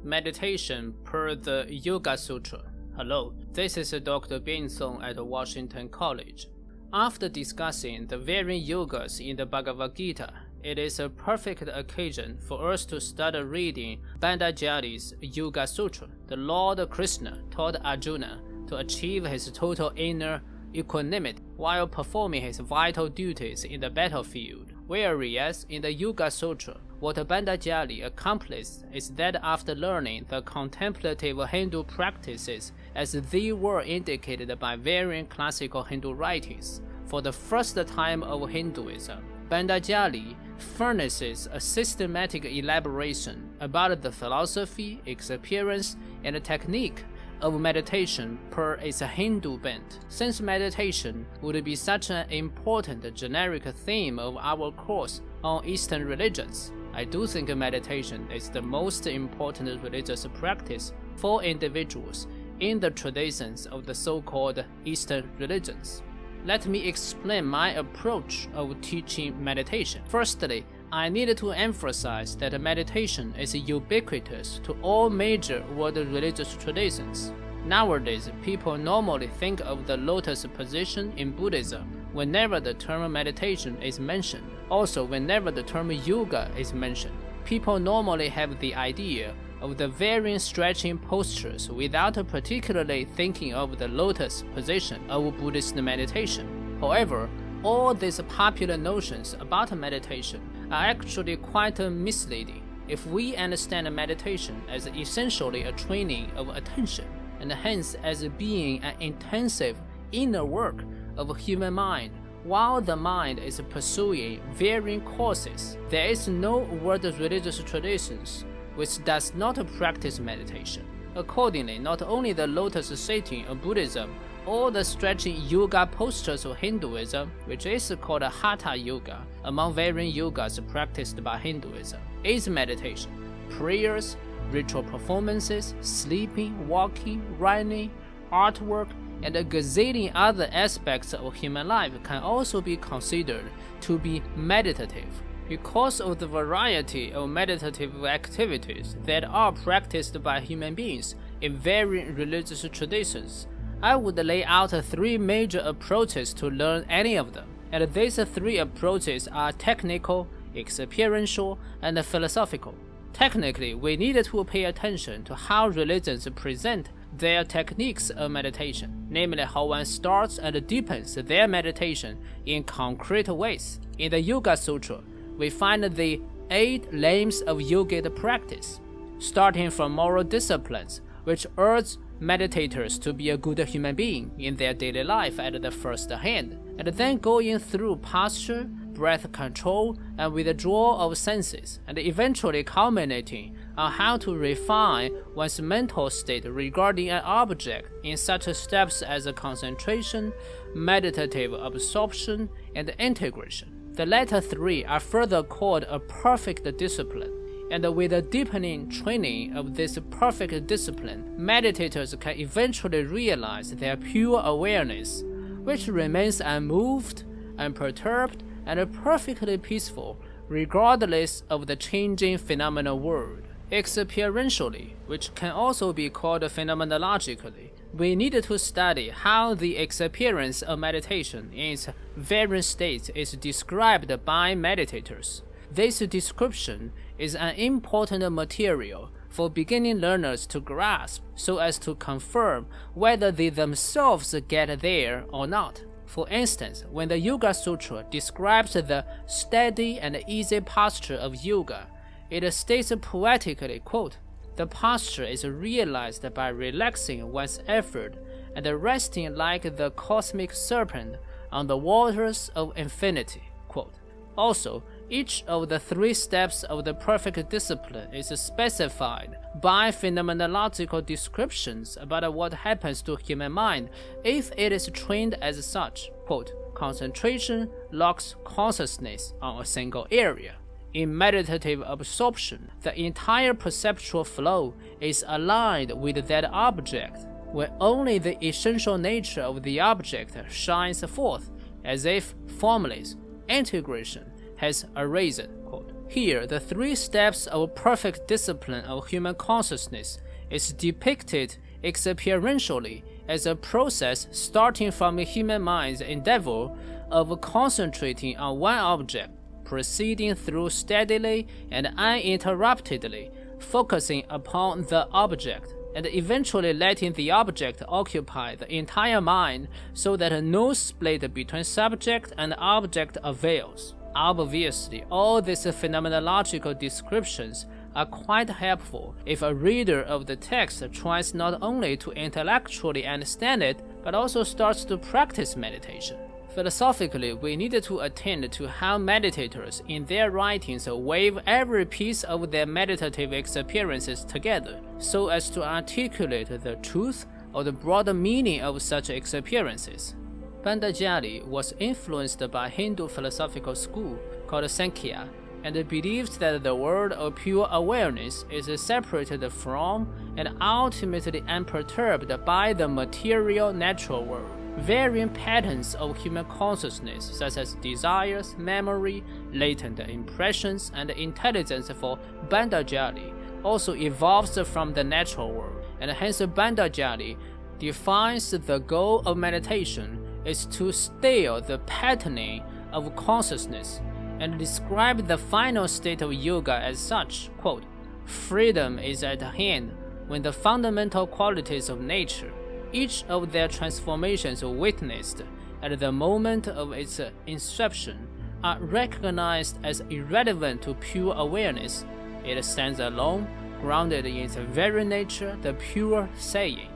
Meditation per the Yoga Sutra. Hello, this is Dr. Bin Song at Washington College. After discussing the varying yogas in the Bhagavad Gita, it is a perfect occasion for us to start reading Pandajali's Yoga Sutra. The Lord Krishna taught Arjuna to achieve his total inner equanimity while performing his vital duties in the battlefield, whereas in the Yoga Sutra, what Pandajali accomplished is that after learning the contemplative Hindu practices as they were indicated by varying classical Hindu writings, for the first time of Hinduism, Pandajali furnishes a systematic elaboration about the philosophy, experience, and technique of meditation per its Hindu bent. Since meditation would be such an important generic theme of our course on Eastern religions, I do think meditation is the most important religious practice for individuals in the traditions of the so-called Eastern religions. Let me explain my approach of teaching meditation. Firstly, I need to emphasize that meditation is ubiquitous to all major world religious traditions. Nowadays, people normally think of the lotus position in Buddhism whenever the term meditation is mentioned. Also, whenever the term yoga is mentioned, people normally have the idea of the varying stretching postures without particularly thinking of the lotus position of Buddhist meditation. However, all these popular notions about meditation are actually quite misleading if we understand meditation as essentially a training of attention, and hence as being an intensive inner work of human mind while the mind is pursuing varying courses. There is no world religious traditions which does not practice meditation. Accordingly, not only the lotus sitting of Buddhism or the stretching yoga postures of Hinduism, which is called Hatha Yoga, among varying yogas practiced by Hinduism, is meditation. Prayers, ritual performances, sleeping, walking, running, artwork, and a gazillion other aspects of human life can also be considered to be meditative. Because of the variety of meditative activities that are practiced by human beings in varying religious traditions, I would lay out 3 major approaches to learn any of them, and these 3 approaches are technical, experiential, and philosophical. Technically, we need to pay attention to how religions present their techniques of meditation, namely how one starts and deepens their meditation in concrete ways. In the Yoga Sutra, we find the 8 lanes of yogic practice, starting from moral disciplines, which urge meditators to be a good human being in their daily life at the first hand, and then going through posture, breath control, and withdrawal of senses, and eventually culminating on how to refine one's mental state regarding an object in such steps as concentration, meditative absorption, and integration. The latter 3 are further called a perfect discipline, and with a deepening training of this perfect discipline, meditators can eventually realize their pure awareness, which remains unmoved, unperturbed, and perfectly peaceful, regardless of the changing phenomenal world. Experientially, which can also be called phenomenologically, we need to study how the experience of meditation in its various states is described by meditators. This description is an important material for beginning learners to grasp so as to confirm whether they themselves get there or not. For instance, when the Yoga Sutra describes the steady and easy posture of yoga, it states poetically, quote, "The posture is realized by relaxing one's effort and resting like the cosmic serpent on the waters of infinity." Quote. Also, each of the 3 steps of the perfect discipline is specified by phenomenological descriptions about what happens to human mind if it is trained as such. Quote, "Concentration locks consciousness on a single area. In meditative absorption, the entire perceptual flow is aligned with that object, when only the essential nature of the object shines forth, as if formless. Integration has arisen." Quote. Here, the 3 steps of perfect discipline of human consciousness is depicted experientially as a process starting from the human mind's endeavor of concentrating on one object, proceeding through steadily and uninterruptedly, focusing upon the object, and eventually letting the object occupy the entire mind so that no split between subject and object avails. Obviously, all these phenomenological descriptions are quite helpful if a reader of the text tries not only to intellectually understand it, but also starts to practice meditation. Philosophically, we need to attend to how meditators in their writings weave every piece of their meditative experiences together so as to articulate the truth or the broader meaning of such experiences. Bhandajali was influenced by a Hindu philosophical school called Sankhya and believed that the world of pure awareness is separated from and ultimately unperturbed by the material natural world. Varying patterns of human consciousness, such as desires, memory, latent impressions, and intelligence for Bhandajali, also evolves from the natural world, and hence Bhandajali defines the goal of meditation is to still the patterning of consciousness, and describe the final state of yoga as such, quote, "Freedom is at hand when the fundamental qualities of nature, each of their transformations witnessed at the moment of its inception, are recognized as irrelevant to pure awareness. It stands alone, grounded in its very nature, the pure saying,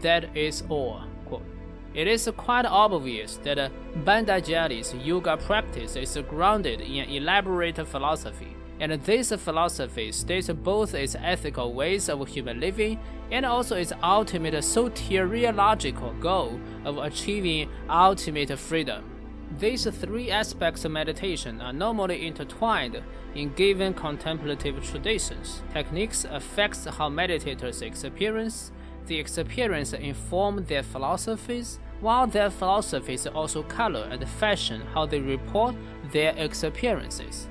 that is all." Quote. It is quite obvious that Bhandajali's yoga practice is grounded in an elaborate philosophy, and this philosophy states both its ethical ways of human living and also its ultimate soteriological goal of achieving ultimate freedom. These 3 aspects of meditation are normally intertwined in given contemplative traditions. Techniques affect how meditators experience. The experience inform their philosophies, while their philosophies also color and fashion how they report their experiences.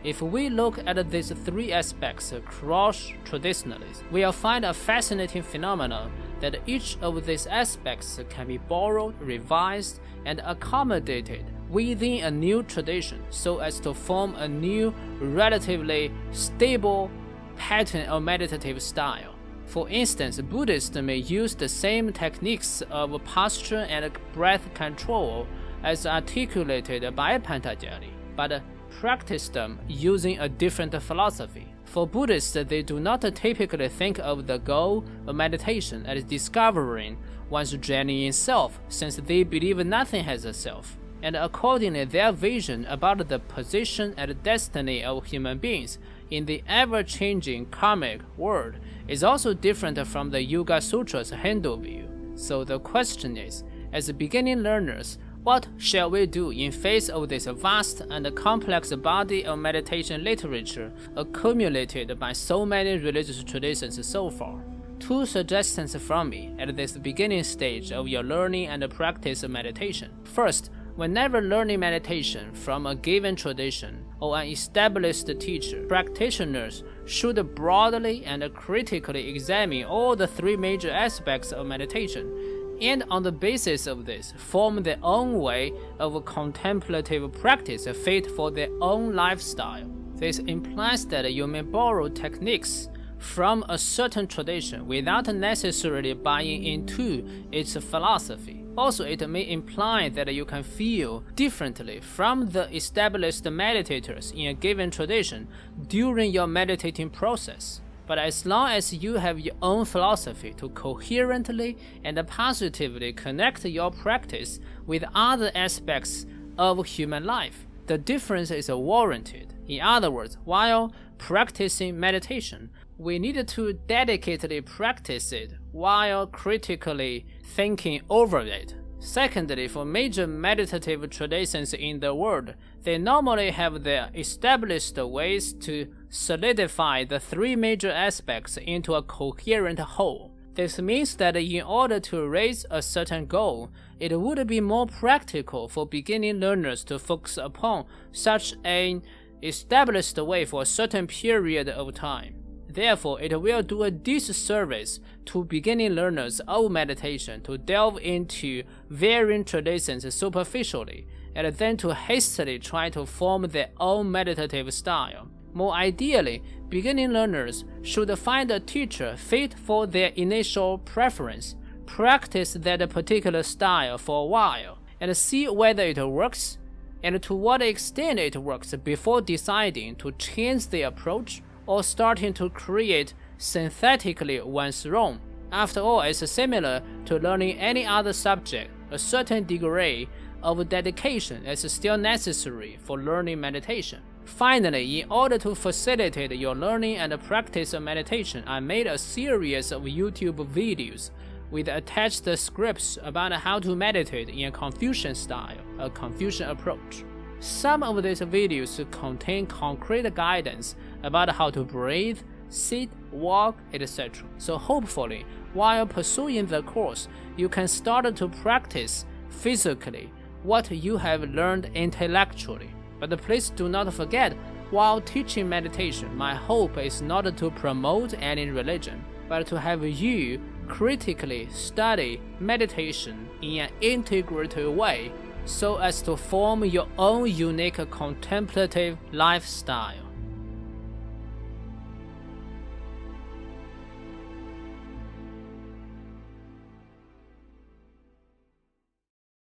If we look at these 3 aspects cross-traditionally, we'll find a fascinating phenomenon that each of these aspects can be borrowed, revised, and accommodated within a new tradition so as to form a new, relatively stable pattern of meditative style. For instance, Buddhists may use the same techniques of posture and breath control as articulated by Bhandajali, but practice them using a different philosophy. For Buddhists, they do not typically think of the goal of meditation as discovering one's genuine self, since they believe nothing has a self, and accordingly their vision about the position and destiny of human beings in the ever-changing karmic world is also different from the Yoga Sutras Hindu view. So the question is, as beginning learners, what shall we do in face of this vast and complex body of meditation literature accumulated by so many religious traditions so far? 2 suggestions from me at this beginning stage of your learning and practice of meditation. First, whenever learning meditation from a given tradition or an established teacher, practitioners should broadly and critically examine all the 3 major aspects of meditation, and on the basis of this, form their own way of contemplative practice fit for their own lifestyle. This implies that you may borrow techniques from a certain tradition without necessarily buying into its philosophy. Also, it may imply that you can feel differently from the established meditators in a given tradition during your meditating process. But as long as you have your own philosophy to coherently and positively connect your practice with other aspects of human life, the difference is warranted. In other words, while practicing meditation, we need to dedicatedly practice it while critically thinking over it. Secondly, for major meditative traditions in the world, they normally have their established ways to solidify the 3 major aspects into a coherent whole. This means that in order to raise a certain goal, it would be more practical for beginning learners to focus upon such an established way for a certain period of time. Therefore, it will do a disservice to beginning learners of meditation to delve into varying traditions superficially and then to hastily try to form their own meditative style. More ideally, beginning learners should find a teacher fit for their initial preference, practice that particular style for a while, and see whether it works and to what extent it works before deciding to change the approach or starting to create synthetically one's own. After all, it's similar to learning any other subject. A certain degree of dedication is still necessary for learning meditation. Finally, in order to facilitate your learning and practice of meditation, I made a series of YouTube videos with attached scripts about how to meditate in a Confucian style, a Confucian approach. Some of these videos contain concrete guidance about how to breathe, sit, walk, etc. So hopefully, while pursuing the course, you can start to practice physically what you have learned intellectually. But please do not forget, while teaching meditation, my hope is not to promote any religion, but to have you critically study meditation in an integrative way so as to form your own unique contemplative lifestyle.